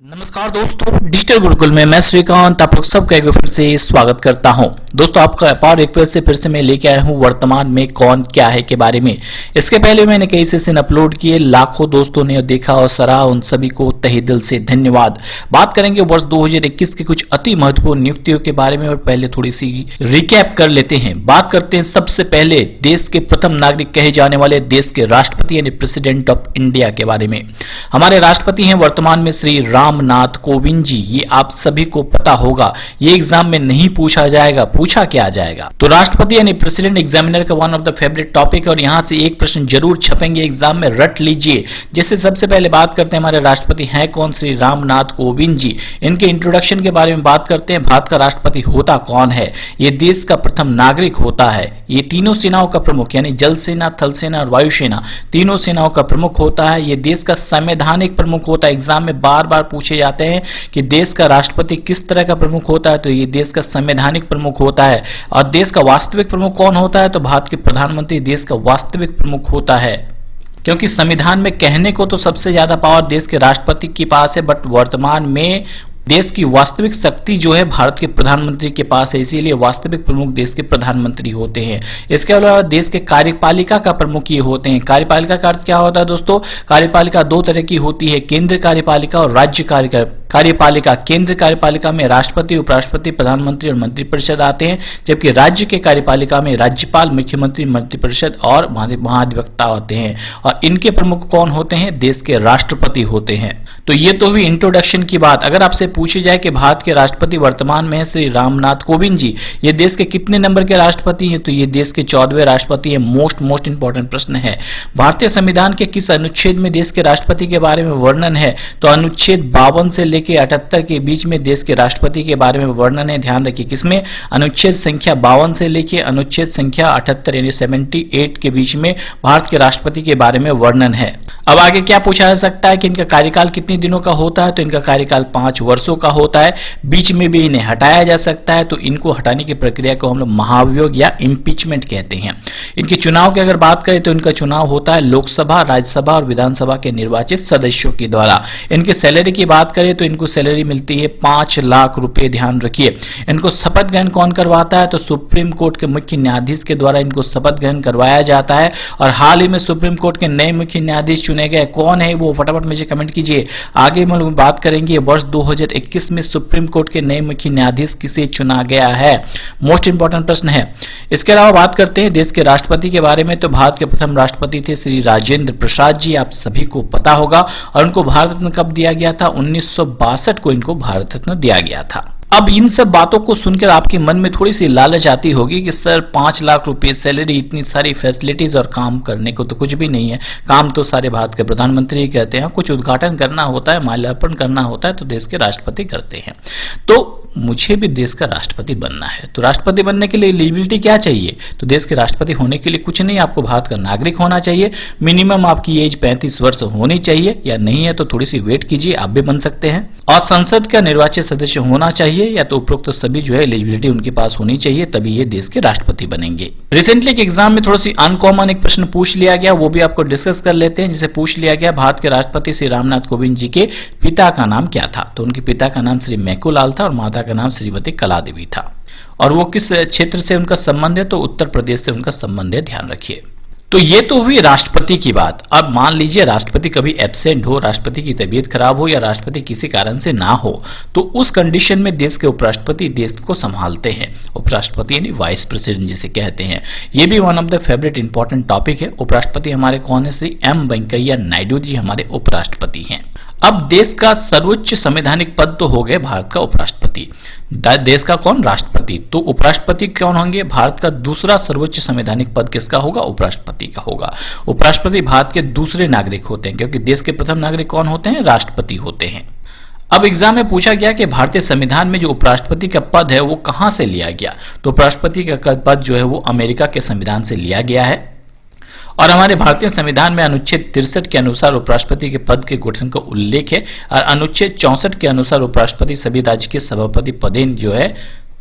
नमस्कार दोस्तों, डिजिटल गुरुकुल में मैं श्रीकांत आप लोग सबका एक बार फिर से स्वागत करता हूं। दोस्तों, आपका अपार रिक्वेस्ट से फिर से मैं लेके आया हूं वर्तमान में कौन क्या है के बारे में। इसके पहले मैंने कई सेशन अपलोड किए, लाखों दोस्तों ने देखा और सराहा, उन सभी को तहे दिल से धन्यवाद। बात करेंगे वर्ष 2021 के कुछ अति महत्वपूर्ण नियुक्तियों के बारे में और पहले थोड़ी सी रिकैप कर लेते हैं। बात करते हैं सबसे पहले देश के प्रथम नागरिक कहे जाने वाले देश के राष्ट्रपति यानी प्रेसिडेंट ऑफ इंडिया के बारे में। हमारे राष्ट्रपति हैं वर्तमान में श्री रामनाथ कोविंद जी। ये आप सभी को पता होगा, ये एग्जाम में नहीं पूछा जाएगा, पूछा क्या जाएगा। तो राष्ट्रपति यानी प्रेसिडेंट एग्जामिनर का one of the favourite topic, और यहां से एक प्रश्न जरूर छपेंगे एग्जाम में, रट लीजिए। जैसे सबसे पहले बात करते हैं हमारे राष्ट्रपति हैं कौन, श्री रामनाथ कोविंद जी। इनके इंट्रोडक्शन के बारे में बात करते हैं। भारत का राष्ट्रपति होता कौन है? ये देश का प्रथम नागरिक होता है। ये तीनों सेनाओं का प्रमुख यानी जल सेना, थल सेना और वायुसेना, तीनों सेनाओं का प्रमुख होता है। ये देश का संवैधानिक प्रमुख होता है। एग्जाम में बार बार पूछे जाते हैं कि देश का राष्ट्रपति किस तरह का प्रमुख होता है, तो ये देश का संवैधानिक प्रमुख होता है। और देश का वास्तविक प्रमुख कौन होता है? तो भारत के प्रधानमंत्री देश का वास्तविक प्रमुख होता है। क्योंकि संविधान में कहने को तो सबसे ज्यादा पावर देश के राष्ट्रपति के पास है, बट वर्तमान में देश की वास्तविक शक्ति जो है भारत के प्रधानमंत्री के पास है, इसीलिए वास्तविक प्रमुख देश के प्रधानमंत्री होते हैं। इसके अलावा देश के कार्यपालिका का प्रमुख ये होते हैं। कार्यपालिका का अर्थ क्या होता है दोस्तों? कार्यपालिका दो तरह की होती है, केंद्र कार्यपालिका और राज्य कार्यपालिका। केंद्र कार्यपालिका में राष्ट्रपति, उपराष्ट्रपति, प्रधानमंत्री और मंत्रिपरिषद आते हैं, जबकि राज्य के कार्यपालिका में राज्यपाल, मुख्यमंत्री, मंत्रिपरिषद और महाधिवक्ता होते हैं। और इनके प्रमुख कौन होते हैं? देश के राष्ट्रपति होते हैं। तो ये तो हुई इंट्रोडक्शन की बात। अगर आपसे पूछी जाए कि भारत के राष्ट्रपति वर्तमान में है श्री रामनाथ कोविंद जी, ये देश के कितने नंबर के राष्ट्रपति हैं? तो ये देश के 14वें राष्ट्रपति हैं। मोस्ट इंपॉर्टेंट प्रश्न है। भारतीय संविधान के किस अनुच्छेद में देश के राष्ट्रपति के बारे में वर्णन है? तो अनुच्छेद 52 से लेकर 78 के बीच में देश के राष्ट्रपति के बारे में वर्णन है। ध्यान रखिए किसमें? अनुच्छेद संख्या 52 से लेकर अनुच्छेद संख्या 78 यानी 78 के बीच में भारत के राष्ट्रपति के बारे में वर्णन है। अब आगे क्या पूछा जा सकता है कि इनका कार्यकाल कितने दिनों का होता है? तो इनका कार्यकाल 5 वर्षों का होता है। बीच में भी इन्हें हटाया जा सकता है, तो इनको हटाने की प्रक्रिया को हम लोग महाभियोग या इम्पीचमेंट कहते हैं। इनके चुनाव की अगर बात करें तो इनका चुनाव होता है लोकसभा, राज्यसभा और विधानसभा के निर्वाचित सदस्यों के द्वारा। इनकी सैलरी की बात करें तो इनको सैलरी मिलती है 5 लाख रुपए। ध्यान रखिए। इनको शपथ ग्रहण कौन करवाता है? तो सुप्रीम कोर्ट के मुख्य न्यायाधीश के द्वारा इनको शपथ ग्रहण करवाया जाता है। और हाल ही में सुप्रीम कोर्ट के नए मुख्य न्यायाधीश चुने गए। कौन है वो? फटाफट मुझे कमेंट कीजिए। आगे हम लोग बात करेंगे वर्ष 2021 में सुप्रीम कोर्ट के नए मुख्य न्यायाधीश किसे चुना गया है। मोस्ट इंपॉर्टेंट प्रश्न है। इसके अलावा बात करते हैं देश के राष्ट्रपति के बारे में, तो भारत के प्रथम राष्ट्रपति थे श्री राजेंद्र प्रसाद जी। आप सभी को पता होगा। और उनको भारत रत्न कब दिया गया था? 1962 को इनको भारत रत्न दिया गया था। अब इन सब बातों को सुनकर आपके मन में थोड़ी सी लालच आती होगी कि सर 5 लाख रुपए सैलरी, इतनी सारी फैसिलिटीज और काम करने को तो कुछ भी नहीं है। काम तो सारे भारत के प्रधानमंत्री ही कहते हैं। कुछ उद्घाटन करना होता है, माल्यार्पण करना होता है तो देश के राष्ट्रपति करते हैं। तो मुझे भी देश का राष्ट्रपति बनना है, तो राष्ट्रपति बनने के लिए एलिजिबिलिटी क्या चाहिए? तो देश के राष्ट्रपति होने के लिए कुछ नहीं, आपको भारत का नागरिक होना चाहिए। मिनिमम आपकी एज 35 वर्ष होनी चाहिए, या नहीं है तो थोड़ी सी वेट कीजिए, आप भी बन सकते हैं। और संसद का निर्वाचित सदस्य होना चाहिए, या तो उपरोक्त सभी जो है एलिजिबिलिटी उनके पास होनी चाहिए, तभी ये देश के राष्ट्रपति बनेंगे। रिसेंटली के एग्जाम में थोड़ी सी अनकॉमन एक प्रश्न पूछ लिया गया, वो भी आपको डिस्कस कर लेते हैं। जिसे पूछ लिया गया भारत के राष्ट्रपति श्री रामनाथ कोविंद जी के पिता का नाम क्या था? तो उनके पिता का नाम श्री मैकूलाल था और माता का नाम श्रीमती कला देवी था। और वो किस क्षेत्र से उनका संबंध है? तो उत्तर प्रदेश से उनका संबंध है। ध्यान रखिए। तो ये तो हुई राष्ट्रपति की बात। अब मान लीजिए राष्ट्रपति कभी एब्सेंट हो, राष्ट्रपति की तबीयत खराब हो या राष्ट्रपति किसी कारण से ना हो, तो उस कंडीशन में देश के उपराष्ट्रपति देश को संभालते हैं। उपराष्ट्रपति यानी वाइस प्रेसिडेंट जिसे कहते हैं। ये भी one of the favourite important topic है। उपराष्ट्रपति हमारे कौन है? श्री एम वेंकैया नायडू जी हमारे उपराष्ट्रपति हैं। अब देश का सर्वोच्च संवैधानिक पद तो हो गए भारत का उपराष्ट्रपति। देश का कौन? राष्ट्रपति। तो उपराष्ट्रपति कौन होंगे? भारत का दूसरा सर्वोच्च संवैधानिक पद किसका होगा? उपराष्ट्रपति का होगा। उपराष्ट्रपति भारत के दूसरे नागरिक होते हैं, क्योंकि देश के प्रथम नागरिक कौन होते हैं? राष्ट्रपति होते हैं। अब एग्जाम में पूछा गया कि भारतीय संविधान में जो उपराष्ट्रपति का पद है वो कहां से लिया गया? तो उपराष्ट्रपति का पद जो है वो अमेरिका के संविधान से लिया गया है। और हमारे भारतीय संविधान में अनुच्छेद 63 के अनुसार उपराष्ट्रपति के पद के गठन का उल्लेख है। और अनुच्छेद 64 के अनुसार उपराष्ट्रपति सभी राज्य के सभापति पदेन जो है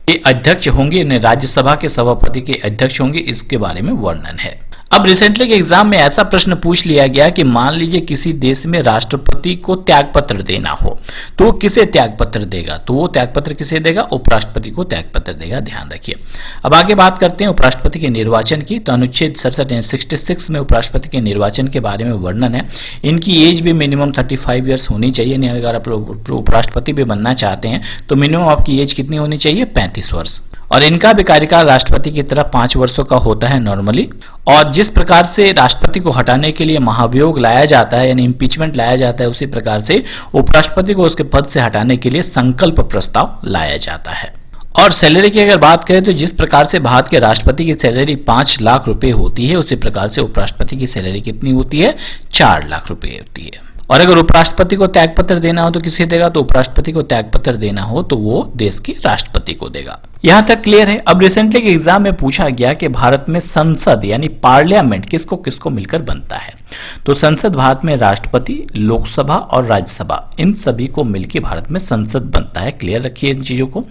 ये अध्यक्ष होंगे, राज्यसभा के सभापति के अध्यक्ष होंगे, इसके बारे में वर्णन है। अब रिसेंटली के एग्जाम में ऐसा प्रश्न पूछ लिया गया कि मान लीजिए किसी देश में राष्ट्रपति को त्यागपत्र देना हो तो वो किसे त्यागपत्र देगा, तो वो त्यागपत्र किसे देगा, उपराष्ट्रपति को त्यागपत्र देगा। ध्यान रखिए। अब आगे बात करते हैं उपराष्ट्रपति के निर्वाचन की। तो अनुच्छेद 67 में उपराष्ट्रपति के निर्वाचन के बारे में वर्णन है। इनकी एज भी मिनिमम 35 ईयर्स होनी चाहिए। यानी अगर आप लोग उपराष्ट्रपति भी बनना चाहते हैं तो मिनिमम आपकी एज कितनी होनी चाहिए, 35 वर्ष। और इनका भी कार्यकाल राष्ट्रपति की तरह 5 वर्षों का होता है नॉर्मली। और जिस प्रकार से राष्ट्रपति को हटाने के लिए महाभियोग लाया जाता है यानी इम्पीचमेंट लाया जाता है, उसी प्रकार से उपराष्ट्रपति को उसके पद से हटाने के लिए संकल्प प्रस्ताव लाया जाता है। और सैलरी की अगर बात करें तो जिस प्रकार से भारत के राष्ट्रपति की सैलरी 5 लाख रुपए होती है, उसी प्रकार से उपराष्ट्रपति की सैलरी कितनी होती है, 4 लाख रुपए होती है। और अगर उपराष्ट्रपति को त्यागपत्र देना हो तो किसे देगा, तो उपराष्ट्रपति को त्यागपत्र देना हो तो वो देश के राष्ट्रपति को देगा। यहां तक क्लियर है। अब रिसेंटली के एग्जाम में पूछा गया कि भारत में संसद यानी पार्लियामेंट किसको किसको मिलकर बनता है। तो संसद भारत में राष्ट्रपति, लोकसभा और राज्यसभा इन सभी को मिलकर भारत में संसद बनता है। क्लियर रखिए इन चीजों को।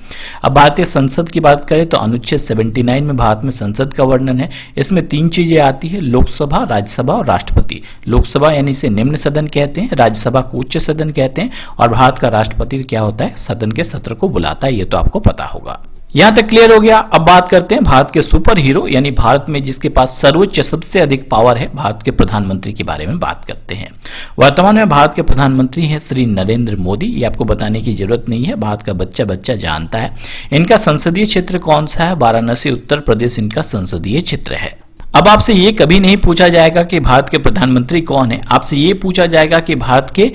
अब भारतीय संसद की बात करें तो अनुच्छेद 79 में भारत में संसद का वर्णन है। इसमें 3 चीजें आती है, लोकसभा, राज्यसभा और राष्ट्रपति। लोकसभा यानी इसे निम्न सदन कहते हैं, राज्यसभा को उच्च सदन कहते हैं और भारत का राष्ट्रपति क्या होता है, सदन के सत्र को बुलाता है। ये तो आपको पता होगा। यहां तक क्लियर हो गया। अब बात करते हैं भारत के सुपर हीरो यानी भारत में जिसके पास सर्वोच्च सबसे अधिक पावर है, भारत के प्रधानमंत्री के बारे में बात करते हैं। वर्तमान में भारत के प्रधानमंत्री हैं श्री नरेंद्र मोदी। ये आपको बताने की जरूरत नहीं है, भारत का बच्चा बच्चा जानता है। इनका संसदीय क्षेत्र कौन सा है, वाराणसी उत्तर प्रदेश इनका संसदीय क्षेत्र है। अब आपसे ये कभी नहीं पूछा जाएगा कि भारत के प्रधानमंत्री कौन है, आपसे ये पूछा जाएगा कि भारत के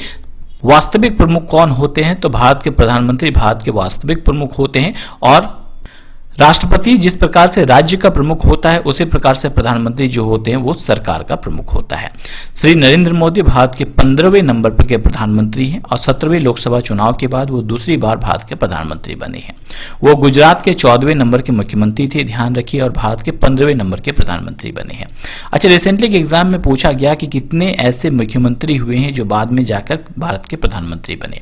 वास्तविक प्रमुख कौन होते हैं। तो भारत के प्रधानमंत्री भारत के वास्तविक प्रमुख होते हैं और राष्ट्रपति जिस प्रकार से राज्य का प्रमुख होता है उसी प्रकार से प्रधानमंत्री जो होते हैं वो सरकार का प्रमुख होता है। श्री नरेंद्र मोदी भारत के 15वें नंबर पर के प्रधानमंत्री हैं और 17वें लोकसभा चुनाव के बाद वो दूसरी बार भारत के प्रधानमंत्री बने हैं। वो गुजरात के 14वें नंबर के मुख्यमंत्री थे, ध्यान रखिए, और भारत के 15वें नंबर के प्रधानमंत्री बने हैं। अच्छा, रिसेंटली के एग्जाम में पूछा गया कि कितने ऐसे मुख्यमंत्री हुए हैं जो बाद में जाकर भारत के प्रधानमंत्री बने।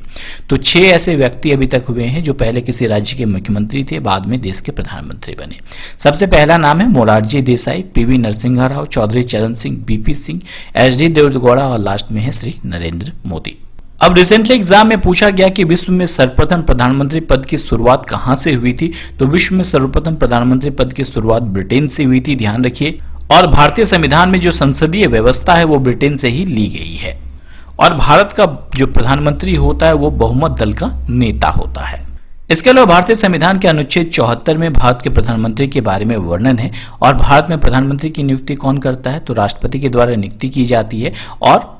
तो 6 ऐसे व्यक्ति अभी तक हुए हैं जो पहले किसी राज्य के मुख्यमंत्री थे, बाद में देश के प्रधानमंत्री बने। सबसे पहला नाम है मोरारजी देसाई, पीवी नरसिम्हा राव, चौधरी चरण सिंह, बीपी सिंह, एचडी देवेगौड़ा और लास्ट में है श्री नरेंद्र मोदी। अब रिसेंटली एग्जाम में पूछा गया कि विश्व में सर्वप्रथम प्रधानमंत्री पद की शुरुआत कहां से हुई थी। तो विश्व में सर्वप्रथम प्रधानमंत्री पद की शुरुआत ब्रिटेन से हुई थी, ध्यान रखिए। और भारतीय संविधान में जो संसदीय व्यवस्था है वो ब्रिटेन से ही ली गई है। और भारत का जो प्रधानमंत्री होता है वो बहुमत दल का नेता होता है। इसके अलावा भारतीय संविधान के अनुच्छेद 74 में भारत के प्रधानमंत्री के बारे में वर्णन है। और भारत में प्रधानमंत्री की नियुक्ति कौन करता है, तो राष्ट्रपति के द्वारा नियुक्ति की जाती है। और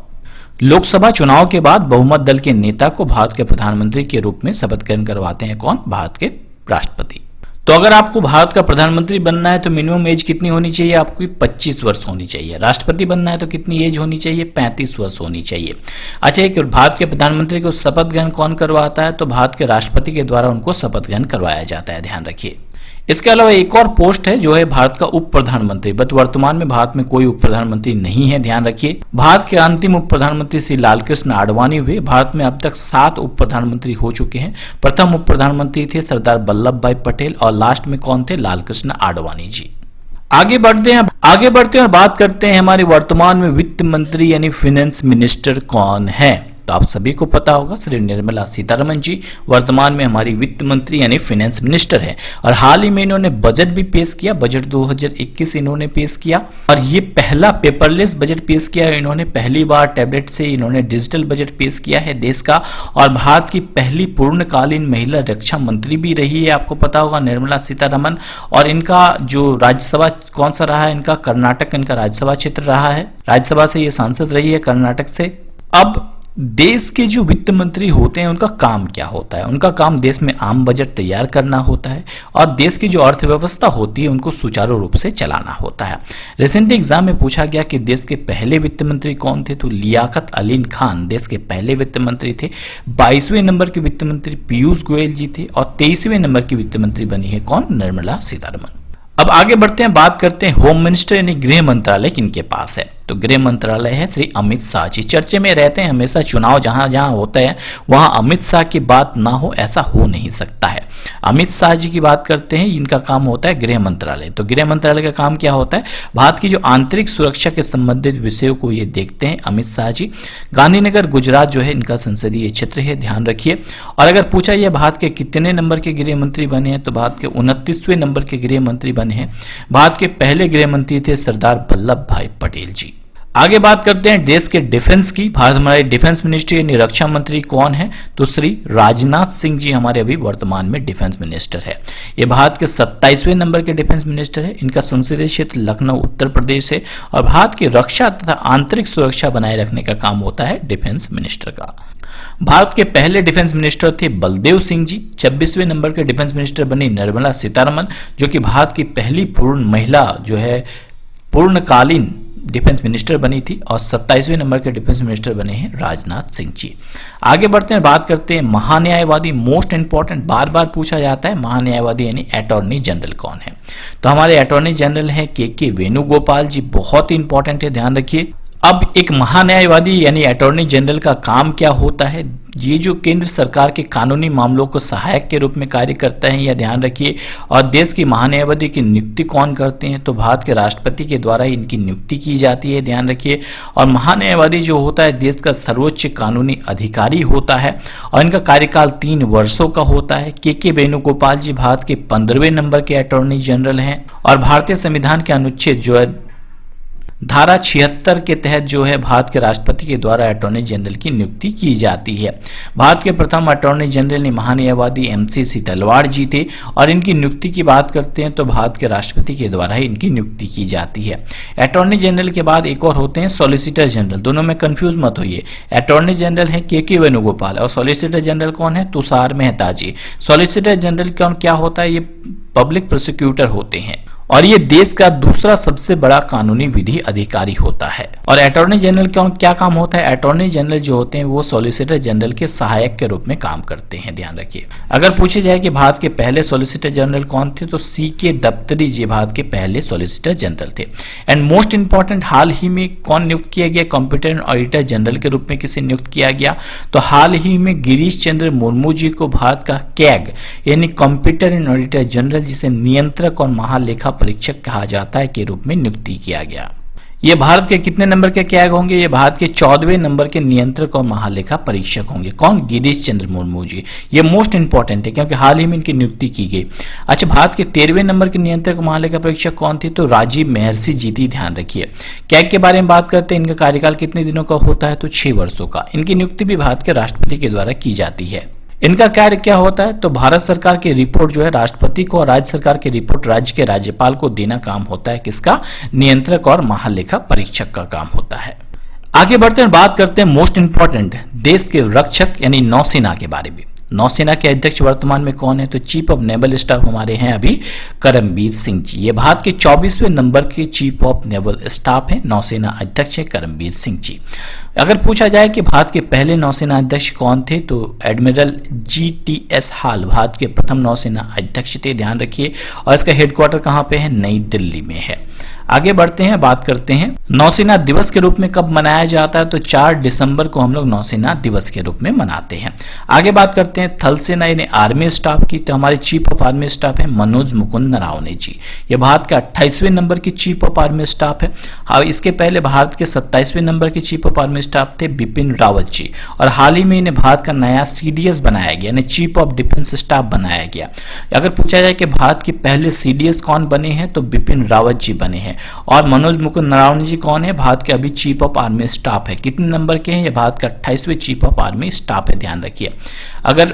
लोकसभा चुनाव के बाद बहुमत दल के नेता को भारत के प्रधानमंत्री के रूप में शपथ ग्रहण करवाते हैं कौन, भारत के राष्ट्रपति। तो अगर आपको भारत का प्रधानमंत्री बनना है तो मिनिमम एज कितनी होनी चाहिए, आपको 25 वर्ष होनी चाहिए। राष्ट्रपति बनना है तो कितनी एज होनी चाहिए, 35 वर्ष होनी चाहिए। अच्छा, एक भारत के प्रधानमंत्री को शपथ ग्रहण कौन करवाता है, तो भारत के राष्ट्रपति के द्वारा उनको शपथ ग्रहण करवाया जाता है, ध्यान रखिए। इसके अलावा एक और पोस्ट है जो है भारत का उप प्रधानमंत्री, बट वर्तमान में भारत में कोई उप प्रधानमंत्री नहीं है, ध्यान रखिए। भारत के अंतिम उप प्रधानमंत्री श्री लालकृष्ण आडवाणी हुए। भारत में अब तक 7 उप प्रधानमंत्री हो चुके हैं। प्रथम उप प्रधानमंत्री थे सरदार वल्लभ भाई पटेल और लास्ट में कौन थे, लालकृष्ण आडवाणी जी। आगे बढ़ते हैं और बात करते हैं हमारे वर्तमान में वित्त मंत्री यानी फाइनेंस मिनिस्टर कौन है। तो आप सभी को पता होगा श्री निर्मला सीतारमण जी वर्तमान में हमारी वित्त मंत्री यानी फाइनेंस मिनिस्टर है। और हाल ही में इन्होंने बजट भी पेश किया, बजट 2021 इन्होंने पेश किया। और ये पहला पेपरलेस बजट पेश किया है इन्होंने, पहली बार टैबलेट से इन्होंने डिजिटल बजट पेश किया है देश का। और भारत की पहली पूर्णकालीन महिला रक्षा मंत्री भी रही है, आपको पता होगा, निर्मला सीतारमण। और इनका जो राज्यसभा कौन सा रहा है, इनका कर्नाटक इनका राज्यसभा क्षेत्र रहा है, राज्यसभा से ये सांसद रही है कर्नाटक से। अब देश के जो वित्त मंत्री होते हैं उनका काम क्या होता है, उनका काम देश में आम बजट तैयार करना होता है और देश की जो अर्थव्यवस्था होती है उनको सुचारू रूप से चलाना होता है। रिसेंट एग्जाम में पूछा गया कि देश के पहले वित्त मंत्री कौन थे, तो लियाकत अली खान देश के पहले वित्त मंत्री थे। 22वें नंबर के वित्त मंत्री पीयूष गोयल जी थे और 23वें नंबर की वित्त मंत्री बनी है कौन, निर्मला सीतारमण। अब आगे बढ़ते हैं, बात करते हैं होम मिनिस्टर यानी गृह मंत्रालय किनके पास है। तो गृह मंत्रालय है श्री अमित शाह जी। चर्चे में रहते हैं हमेशा, चुनाव जहां जहां होते हैं वहां अमित शाह की बात ना हो, ऐसा हो नहीं सकता है। अमित शाह जी की बात करते हैं, इनका काम होता है गृह मंत्रालय। तो गृह मंत्रालय का काम क्या होता है? भारत की जो आंतरिक सुरक्षा के संबंधित विषयों को ये देखते हैं अमित शाह जी। गांधीनगर गुजरात जो है इनका संसदीय क्षेत्र है, ध्यान रखिए। और अगर पूछा यह भारत के कितने नंबर के गृह मंत्री बने हैं, तो भारत के 29वें नंबर के गृह मंत्री बने हैं। भारत के पहले गृह मंत्री थे सरदार वल्लभ भाई पटेल जी। आगे बात करते हैं देश के डिफेंस की। भारत हमारे डिफेंस मिनिस्ट्री यानी रक्षा मंत्री कौन है? तो श्री राजनाथ सिंह जी हमारे अभी वर्तमान में डिफेंस मिनिस्टर है। ये भारत के 27वें नंबर के डिफेंस मिनिस्टर है। इनका संसदीय क्षेत्र लखनऊ उत्तर प्रदेश है और भारत की रक्षा तथा आंतरिक सुरक्षा बनाए रखने का काम होता है डिफेंस मिनिस्टर का। भारत के पहले डिफेंस मिनिस्टर थे बलदेव सिंह जी। 26वें नंबर के डिफेंस मिनिस्टर बनी निर्मला सीतारमन, जो कि भारत की पहली पूर्ण महिला जो है पूर्णकालीन डिफेंस मिनिस्टर बनी थी। और 27वें नंबर के डिफेंस मिनिस्टर बने हैं राजनाथ सिंह जी। आगे बढ़ते हैं, बात करते हैं महान्यायवादी, मोस्ट इंपॉर्टेंट, बार बार पूछा जाता है महान्यायवादी यानी अटॉर्नी जनरल कौन है? तो हमारे अटॉर्नी जनरल है के वेणुगोपाल जी, बहुत ही इंपॉर्टेंट है, ध्यान रखिए। अब एक महान्यायवादी यानी अटॉर्नी जनरल का काम क्या होता है? ये जो केंद्र सरकार के कानूनी मामलों को सहायक के रूप में कार्य करता है, यह ध्यान रखिए। और देश की महान्यायवादी की नियुक्ति कौन करते हैं? तो भारत के राष्ट्रपति के द्वारा इनकी नियुक्ति की जाती है, ध्यान रखिए। और महान्यायवादी जो होता है देश का सर्वोच्च कानूनी अधिकारी होता है और इनका कार्यकाल 3 वर्षों का होता है। के वेणुगोपाल जी भारत के 15वें नंबर के अटॉर्नी जनरल हैं और भारतीय संविधान के अनुच्छेद जो है धारा 76 के तहत जो है भारत के राष्ट्रपति के द्वारा अटॉर्नी जनरल की नियुक्ति की जाती है। भारत के प्रथम अटॉर्नी जनरल महान्यायवादी MCC तलवार जी थे और इनकी नियुक्ति की बात करते हैं तो भारत के राष्ट्रपति के द्वारा ही इनकी नियुक्ति की जाती है। अटॉर्नी जनरल के बाद एक और होते हैं सॉलिसिटर जनरल, दोनों में कंफ्यूज मत होइए। अटॉर्नी जनरल है के वेणुगोपाल और सॉलिसिटर जनरल कौन है? तुषार मेहता जी। सॉलिसिटर जनरल क्या होता है? ये पब्लिक प्रोसिक्यूटर होते हैं और ये देश का दूसरा सबसे बड़ा कानूनी विधि अधिकारी होता है। और अटॉर्नी जनरल का क्या काम होता है? अटॉर्नी जनरल जो होते हैं वो सॉलिसिटर जनरल के सहायक के रूप में काम करते हैं, ध्यान रखिए। अगर पूछे जाए कि भारत के पहले सॉलिसिटर जनरल कौन थे, तो CK दफ्तरी जी भारत के पहले सॉलिसिटर जनरल थे। एंड मोस्ट इंपॉर्टेंट, हाल ही में कौन नियुक्त किया गया? कॉम्पिटेंट ऑडिटर जनरल के रूप में किसे नियुक्त किया गया? तो हाल ही में गिरीश चंद्र मुर्मू जी को भारत का कैग यानी कॉम्पिटेंट ऑडिटर जनरल, जिसे नियंत्रक और महालेखा परीक्षक कहा जाता है, के रूप में नियुक्ति किया गया। ये भारत के कितने नंबर के कैग होंगे? ये भारत के 14वें नंबर के नियंत्रक और महालेखा परीक्षक होंगे। कौन? गिरीश चंद्र मुर्मू जी। ये मोस्ट इंपॉर्टेंट है क्योंकि हाल ही में इनकी नियुक्ति की गई। अच्छा, भारत के 13वें नंबर के नियंत्रक और महालेखा परीक्षक कौन थे? तो राजीव महर्षि जी थी, ध्यान रखिए। कैग के बारे में बात करते हैं, इनका कार्यकाल कितने दिनों का होता है? तो 6 वर्षों का। इनकी नियुक्ति भी भारत के राष्ट्रपति के द्वारा की जाती है। इनका कार्य क्या होता है? तो भारत सरकार की रिपोर्ट जो है राष्ट्रपति को और राज्य सरकार की रिपोर्ट राज्य के राज्यपाल को देना काम होता है किसका? नियंत्रक और महालेखा परीक्षक का काम होता है। आगे बढ़ते हैं, बात करते हैं मोस्ट इंपॉर्टेंट देश के रक्षक यानी नौसेना के बारे में। नौसेना के अध्यक्ष वर्तमान में कौन है? तो चीफ ऑफ नेवल स्टाफ हमारे हैं अभी करमबीर सिंह जी। ये भारत के 24वें नंबर के चीफ ऑफ नेवल स्टाफ हैं, नौसेना अध्यक्ष है करमबीर सिंह जी। अगर पूछा जाए कि भारत के पहले नौसेना अध्यक्ष कौन थे, तो एडमिरल GTS हाल भारत के प्रथम नौसेना अध्यक्ष थे, ध्यान रखिए। और इसका हेडक्वार्टर कहाँ पे है? नई दिल्ली में है। आगे बढ़ते हैं, बात करते हैं नौसेना दिवस के रूप में कब मनाया जाता है? तो 4 दिसंबर को हम लोग नौसेना दिवस के रूप में मनाते हैं। आगे बात करते हैं थल सेना यानी आर्मी स्टाफ की। तो हमारे चीफ ऑफ आर्मी स्टाफ है मनोज मुकुंद नरावने जी। ये भारत के 28वें नंबर की चीफ ऑफ आर्मी स्टाफ है। हाँ, इसके पहले भारत के 27वें नंबर के चीफ ऑफ आर्मी स्टाफ थे बिपिन रावत जी। और हाल ही में इन्हें भारत का नया CDS बनाया गया यानी चीफ ऑफ डिफेंस स्टाफ बनाया गया। अगर पूछा जाए कि भारत के पहले CDS कौन बने हैं, तो बिपिन रावत जी बने हैं। और मनोज मुकुंद नरावने जी कौन है? भारत के अभी चीफ ऑफ आर्मी स्टाफ है। कितने नंबर के हैं? ये भारत का 28वें चीफ ऑफ आर्मी स्टाफ है, ध्यान रखिए। अगर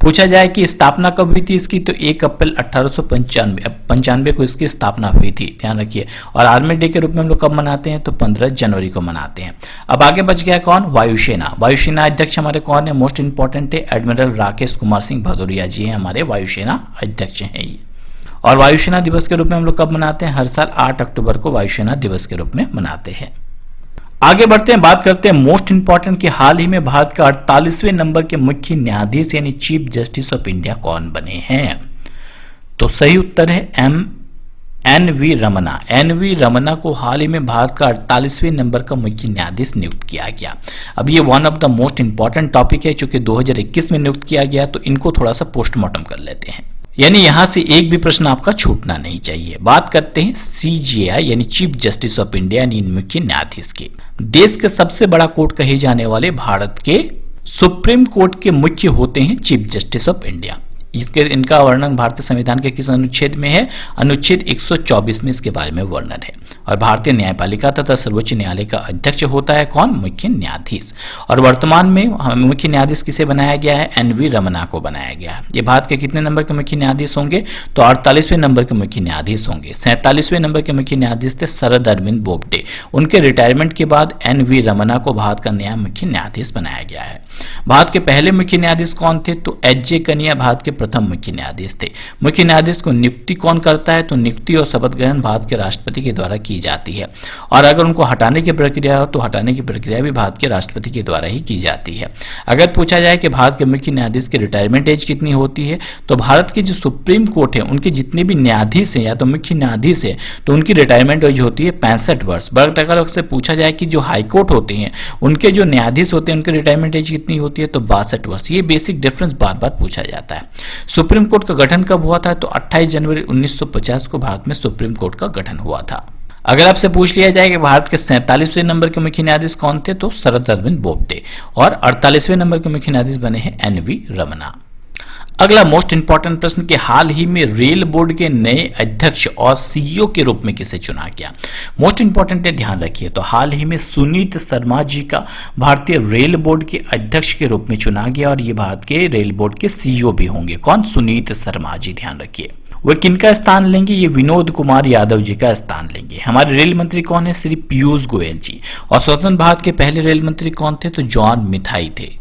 पूछा जाए कि स्थापना कब हुई थी इसकी, तो 1 अप्रैल 1895 को इसकी स्थापना हुई थी, ध्यान रखिए। और आर्मी डे के रूप में हम लोग कब मनाते हैं? तो 15 जनवरी को मनाते हैं। अब आगे बच गया कौन? वायुसेना। वायुसेना अध्यक्ष हमारे कौन है? मोस्ट इंपॉर्टेंट है एडमिरल राकेश कुमार सिंह भदौरिया जी हैं, हमारे वायुसेना अध्यक्ष हैं ये। और वायुसेना दिवस के रूप में हम लोग कब मनाते हैं? हर साल 8 अक्टूबर को वायुसेना दिवस के रूप में मनाते हैं। आगे बढ़ते हैं, बात करते हैं मोस्ट इंपॉर्टेंट कि हाल ही में भारत का 48वें नंबर के मुख्य न्यायाधीश यानी चीफ जस्टिस ऑफ इंडिया कौन बने हैं? तो सही उत्तर है M N V. Ramana. N V. Ramana को हाल ही में भारत का 48वें नंबर का मुख्य न्यायाधीश नियुक्त किया गया। अब ये one of the most important topic है, चूंकि 2021 में नियुक्त किया गया, तो इनको थोड़ा सा पोस्टमार्टम कर लेते हैं, यानी यहां से एक भी प्रश्न आपका छूटना नहीं चाहिए। बात करते हैं CJI यानी चीफ जस्टिस ऑफ इंडिया यानी मुख्य न्यायाधीश के। देश के सबसे बड़ा कोर्ट कहे जाने वाले भारत के सुप्रीम कोर्ट के मुख्य होते हैं चीफ जस्टिस ऑफ इंडिया। इनका वर्णन भारतीय संविधान के किस अनुच्छेद में है? अनुच्छेद 124 में इसके बारे में वर्णन है। और भारतीय न्यायपालिका तथा सर्वोच्च न्यायालय का अध्यक्ष होता है कौन? मुख्य न्यायाधीश। और वर्तमान में मुख्य न्यायाधीश किसे बनाया गया है? एन.वी. रमन्ना को बनाया गया है। ये भारत के कितने नंबर के मुख्य न्यायाधीश होंगे? तो 48वें नंबर के मुख्य न्यायाधीश होंगे। 47वें नंबर के मुख्य न्यायाधीश थे शरद अरविंद बोबडे। उनके रिटायरमेंट के बाद एन.वी. रमन्ना को भारत का नया मुख्य न्यायाधीश बनाया गया है। भारत के पहले मुख्य न्यायाधीश कौन थे? तो H.J. कनिया भारत के प्रथम मुख्य न्यायाधीश थे। मुख्य न्यायाधीश को नियुक्ति कौन करता है? तो नियुक्ति और शपथ ग्रहण भारत के राष्ट्रपति के द्वारा की जाती है। और अगर उनको हटाने की प्रक्रिया हो तो हटाने की प्रक्रिया भी भारत के राष्ट्रपति के द्वारा ही की जाती है। अगर पूछा जाए कि भारत के मुख्य न्यायाधीश की रिटायरमेंट एज कितनी होती है, तो भारत के जो सुप्रीम कोर्ट है उनके जितने भी न्यायाधीश हैं या तो मुख्य न्यायाधीश है तो उनकी रिटायरमेंट एज होती है 65 वर्ष। बट अगर उससे पूछा जाए कि जो हाईकोर्ट होते हैं उनके जो न्यायाधीश होते हैं उनकी रिटायरमेंट एज कितनी होती है, तो 62 वर्ष। ये बेसिक डिफरेंस बार बार पूछा जाता है। सुप्रीम कोर्ट का गठन कब हुआ था? तो 28 जनवरी 1950 को भारत में सुप्रीम कोर्ट का गठन हुआ था। अगर आपसे पूछ लिया जाए कि भारत के 47वें नंबर के मुख्य न्यायाधीश कौन थे, तो शरद अरविंद बोबडे। और 48वें नंबर के मुख्य न्यायाधीश बने हैं एन.वी. रमन्ना। अगला मोस्ट इंपॉर्टेंट प्रश्न कि हाल ही में रेल बोर्ड के नए अध्यक्ष और सीईओ के रूप में किसे चुना गया? मोस्ट इंपॉर्टेंट है, ध्यान रखिए। तो हाल ही में सुनीत शर्मा जी का भारतीय रेल बोर्ड के अध्यक्ष के रूप में चुना गया और ये भारत के रेल बोर्ड के सीईओ भी होंगे। कौन? सुनीत शर्मा जी। ध्यान रखिए। वह किनका स्थान लेंगे? ये विनोद कुमार यादव जी का स्थान लेंगे। हमारे रेल मंत्री कौन है? श्री पीयूष गोयल जी। और स्वतंत्र भारत के पहले रेल मंत्री कौन थे? तो जॉन मिथाई थे।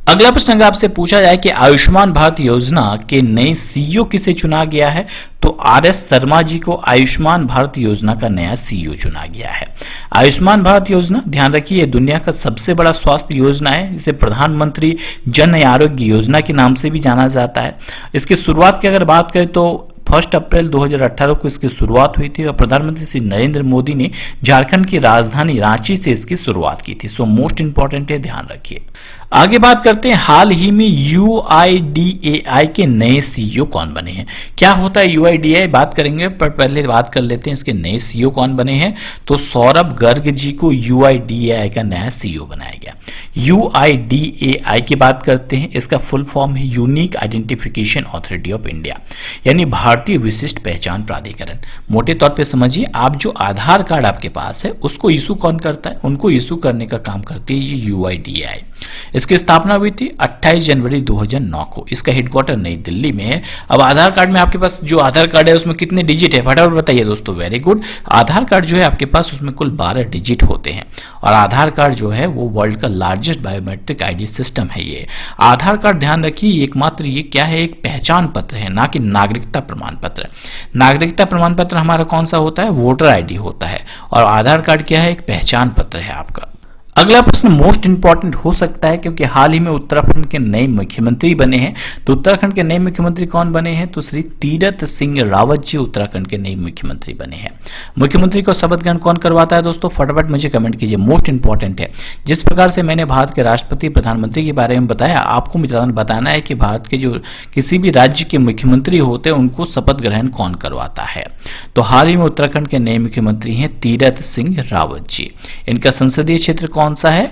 अगला प्रश्न अगर आपसे पूछा जाए कि आयुष्मान भारत योजना के नए सीईओ किसे चुना गया है, तो आर.एस. शर्मा जी को आयुष्मान भारत योजना का नया सीईओ चुना गया है। आयुष्मान भारत योजना, ध्यान रखिए, ये दुनिया का सबसे बड़ा स्वास्थ्य योजना है। इसे प्रधानमंत्री जन आरोग्य योजना के नाम से भी जाना जाता है। इसकी शुरुआत की अगर बात करें तो 1 अप्रैल 2018 को इसकी शुरुआत हुई थी और प्रधानमंत्री श्री नरेंद्र मोदी ने झारखंड की राजधानी रांची से इसकी शुरुआत की थी। सो मोस्ट इंपॉर्टेंट है, ध्यान रखिए। आगे बात करते हैं, हाल ही में UIDAI के नए सीईओ कौन बने हैं? क्या होता है UIDAI, बात करेंगे, पर पहले बात कर लेते हैं इसके नए सीईओ कौन बने हैं। तो सौरभ गर्ग जी को UIDAI का नया सीईओ बनाया गया। UIDAI की बात करते हैं, इसका फुल फॉर्म है unique identification authority of India, यानी भारतीय विशिष्ट पहचान प्राधिकरण। मोटे तौर पे समझिए, आप जो आधार कार्ड आपके पास है उसको इशू कौन करता है? उनको इशू करने का काम करती है ये UIDAI। इसकी स्थापना हुई थी 28 जनवरी 2009 को। इसका हेडक्वार्टर नई दिल्ली में है। अब आधार कार्ड में आपके पास जो आधार कार्ड है उसमें कितने डिजिट है, फटाफट बताइए दोस्तों। Very good. आधार कार्ड जो है आपके पास उसमें कुल 12 डिजिट होते हैं और आधार कार्ड जो है वो वर्ल्ड का लार्जेस्ट बायोमेट्रिक आईडी सिस्टम है। ये आधार कार्ड, ध्यान रखिए, एकमात्र ये क्या है, एक पहचान पत्र है, ना कि नागरिकता प्रमाण पत्र। नागरिकता प्रमाण पत्र हमारा कौन सा होता है? वोटर आईडी होता है। और आधार कार्ड क्या है? एक पहचान पत्र है आपका। अगला प्रश्न मोस्ट इंपॉर्टेंट हो सकता है क्योंकि हाल ही में उत्तराखंड के नए मुख्यमंत्री बने हैं। तो उत्तराखंड के नए मुख्यमंत्री कौन बने हैं? तो श्री तीरथ सिंह रावत जी उत्तराखंड के नए मुख्यमंत्री बने हैं। मुख्यमंत्री को शपथ ग्रहण कौन करवाता है दोस्तों? फटाफट मुझे कमेंट कीजिए, मोस्ट इंपॉर्टेंट है। जिस प्रकार से मैंने भारत के राष्ट्रपति प्रधानमंत्री के बारे में बताया, आपको मुझे बताना है कि भारत के जो किसी भी राज्य के मुख्यमंत्री होते हैं उनको शपथ ग्रहण कौन करवाता है। तो हाल ही में उत्तराखंड के नए मुख्यमंत्री हैं तीरथ सिंह रावत जी। इनका संसदीय क्षेत्र कौन सा है?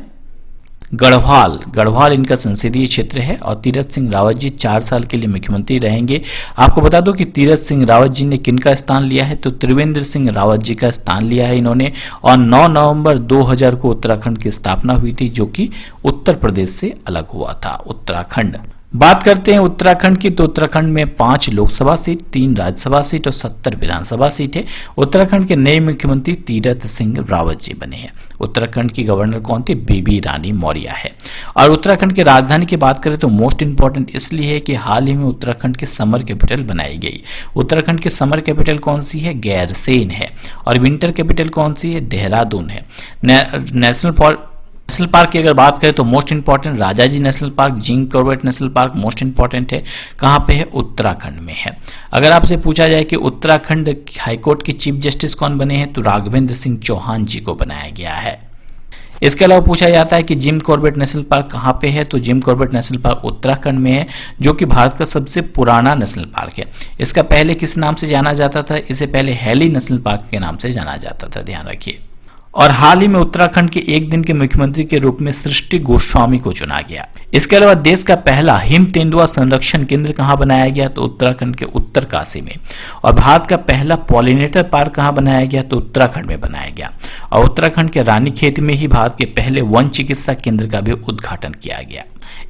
गढ़वाल। गढ़वाल इनका संसदीय क्षेत्र है और तीरथ सिंह रावत जी 4 साल के लिए मुख्यमंत्री रहेंगे। आपको बता दो कि तीरथ सिंह रावत जी ने किनका स्थान लिया है? तो त्रिवेंद्र सिंह रावत जी का स्थान लिया है इन्होंने। और 9 नवंबर 2000 को उत्तराखंड की स्थापना हुई थी, जो कि उत्तर प्रदेश से अलग हुआ था। उत्तराखंड बात करते हैं उत्तराखंड की, तो उत्तराखंड में 5 लोकसभा सीट, 3 राज्यसभा सीट और 70 विधानसभा सीट है। उत्तराखंड के नए मुख्यमंत्री तीरथ सिंह रावत जी बने हैं। उत्तराखंड की गवर्नर कौन थी? बेबी रानी मौर्य है। और उत्तराखंड की राजधानी की बात करें तो मोस्ट इंपॉर्टेंट इसलिए है कि हाल ही में उत्तराखंड की समर कैपिटल बनाई गई। उत्तराखंड की समर कैपिटल कौन सी है? गैरसेन है। और विंटर कैपिटल कौन सी है? देहरादून है। नेशनल नेशनल पार्क की अगर बात करें तो most important Rajaji national park, Jim Corbett national park most important है। कहाँ पे है? उत्तराखंड में है। अगर आपसे पूछा जाए कि उत्तराखंड हाईकोर्ट के चीफ जस्टिस कौन बने हैं, तो राघवेंद्र सिंह चौहान जी को बनाया गया है। इसके अलावा पूछा जाता है कि जिम कॉर्बेट नेशनल पार्क कहाँ पे है, तो Jim Corbett national park Uttarakhand में है, जो कि भारत का सबसे पुराना नेशनल पार्क है। इसका पहले किस नाम से जाना जाता था? इसे पहले हैली नेशनल पार्क के नाम से जाना जाता था, ध्यान रखिए। और हाल ही में उत्तराखंड के एक दिन के मुख्यमंत्री के रूप में सृष्टि गोस्वामी को चुना गया। इसके अलावा देश का पहला हिम तेंदुआ संरक्षण केंद्र कहां बनाया गया, तो उत्तराखंड के उत्तरकाशी में। और भारत का पहला पॉलिनेटर पार्क कहां बनाया गया, तो उत्तराखंड में बनाया गया। और उत्तराखंड के रानीखेत में ही भारत के पहले वन चिकित्सा केंद्र का भी उद्घाटन किया गया।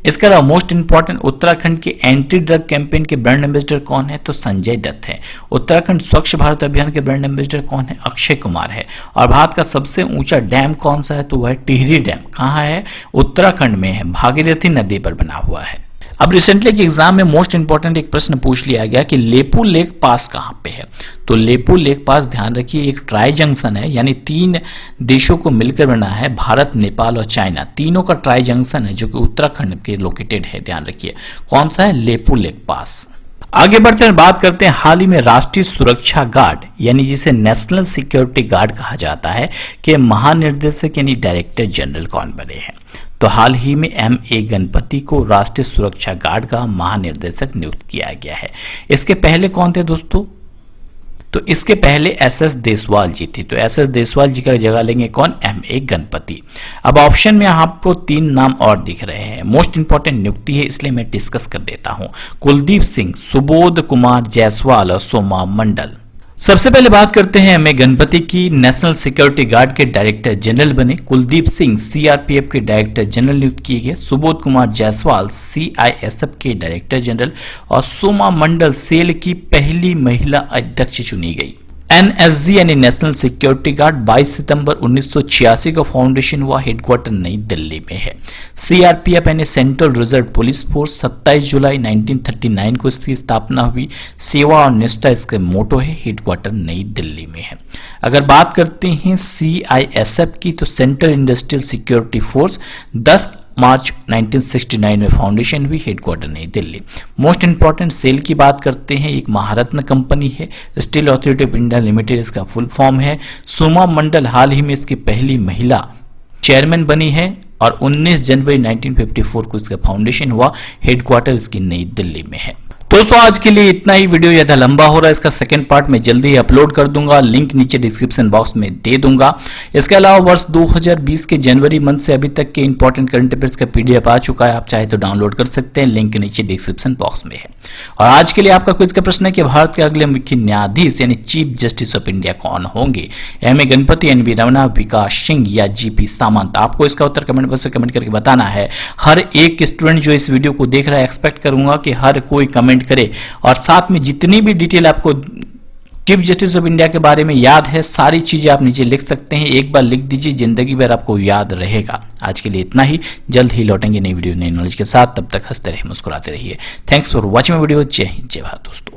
इसके अलावा मोस्ट इंपॉर्टेंट, उत्तराखंड के एंटी ड्रग कैंपेन के ब्रांड एम्बेसडर कौन है, तो संजय दत्त है। उत्तराखंड स्वच्छ भारत अभियान के ब्रांड एम्बेसडर कौन है, अक्षय कुमार है। और भारत का सबसे ऊंचा डैम कौन सा है, तो वह टिहरी डैम कहाँ है, उत्तराखंड में है, भागीरथी नदी पर बना हुआ है। अब रिसेंटली के एग्जाम में मोस्ट इंपॉर्टेंट एक प्रश्न पूछ लिया गया कि लेपू लेक पास कहाँ पे है, तो लेपू लेक पास ध्यान रखिए एक ट्राई जंक्शन है, यानी 3 देशों को मिलकर बना है, भारत, नेपाल और चाइना, तीनों का ट्राई जंक्शन है, जो कि उत्तराखंड के लोकेटेड है। ध्यान रखिए कौन सा है, लेपू लेक पास। आगे बढ़ते हैं, बात करते हैं हाल ही में राष्ट्रीय सुरक्षा गार्ड, यानी जिसे नेशनल सिक्योरिटी गार्ड कहा जाता है, के महानिर्देशक यानी डायरेक्टर जनरल कौन बने हैं। तो हाल ही में M.A. गणपति को राष्ट्रीय सुरक्षा गार्ड का महानिर्देशक नियुक्त किया गया है। इसके पहले कौन थे दोस्तों, तो इसके पहले SS देसवाल जी थी। तो SS देसवाल जी का जगह लेंगे कौन, M.A. गणपति। अब ऑप्शन में आपको 3 नाम और दिख रहे हैं, मोस्ट इंपॉर्टेंट नियुक्ति है, इसलिए मैं डिस्कस कर देता हूं। कुलदीप सिंह, सुबोध कुमार जायसवाल और सोमा मंडल। सबसे पहले बात करते हैं M.A. गणपति की। नेशनल सिक्योरिटी गार्ड के डायरेक्टर जनरल बने। कुलदीप सिंह CRPF के डायरेक्टर जनरल नियुक्त किए गए। सुबोध कुमार जायसवाल CISF के डायरेक्टर जनरल और सोमा मंडल सेल की पहली महिला अध्यक्ष चुनी गई। NSG यानी नेशनल सिक्योरिटी गार्ड 22 सितंबर 1986 का फाउंडेशन हुआ, हेडक्वार्टर नई दिल्ली में है। CRPF यानी सेंट्रल रिजर्व पुलिस फोर्स 27 जुलाई 1939 को इसकी स्थापना हुई। सेवा और निष्ठा इसके मोटो है, हेडक्वार्टर नई दिल्ली में है। अगर बात करते हैं CISF की, तो सेंट्रल इंडस्ट्रियल सिक्योरिटी फोर्स 10 मार्च 1969 में फाउंडेशन हुई, हेडक्वार्टर नई दिल्ली। मोस्ट इंपॉर्टेंट सेल की बात करते हैं, एक महारत्न कंपनी है, steel authority of India limited इसका फुल फॉर्म है। सोमा मंडल हाल ही में इसकी पहली महिला चेयरमैन बनी है और 19 जनवरी 1954 को इसका फाउंडेशन हुआ, हेडक्वार्टर इसकी नई दिल्ली में है। दोस्तों आज के लिए इतना ही, वीडियो ज्यादा लंबा हो रहा है, इसका सेकंड पार्ट मैं जल्दी ही अपलोड कर दूंगा, लिंक नीचे डिस्क्रिप्शन बॉक्स में दे दूंगा। इसके अलावा वर्ष 2020 के जनवरी मंथ से अभी तक के इंपॉर्टेंट करंट अफेयर्स का PDF आ चुका है, आप चाहे तो डाउनलोड कर सकते हैं, लिंक नीचे डिस्क्रिप्शन बॉक्स में है। और आज के लिए आपका क्विज का प्रश्न है कि भारत के अगले मुख्य न्यायाधीश यानी चीफ जस्टिस ऑफ इंडिया कौन होंगे, M.A. गणपति, N.V. रमना, विकास सिंह या G.P. सामंत। आपको इसका उत्तर कमेंट बॉक्स में कमेंट करके बताना है। हर एक स्टूडेंट जो इस वीडियो को देख रहा है, एक्सपेक्ट करूंगा कि हर कोई कमेंट करे और साथ में जितनी भी डिटेल आपको चीफ जस्टिस ऑफ इंडिया के बारे में याद है, सारी चीजें आप नीचे लिख सकते हैं, एक बार लिख दीजिए, जिंदगी भर आपको याद रहेगा। आज के लिए इतना ही, जल्द ही लौटेंगे नई वीडियो नई नॉलेज के साथ, तब तक हंसते रहिए, मुस्कुराते रहिए। Thanks for watching my video. जय हिंद, जय भारत दोस्तों।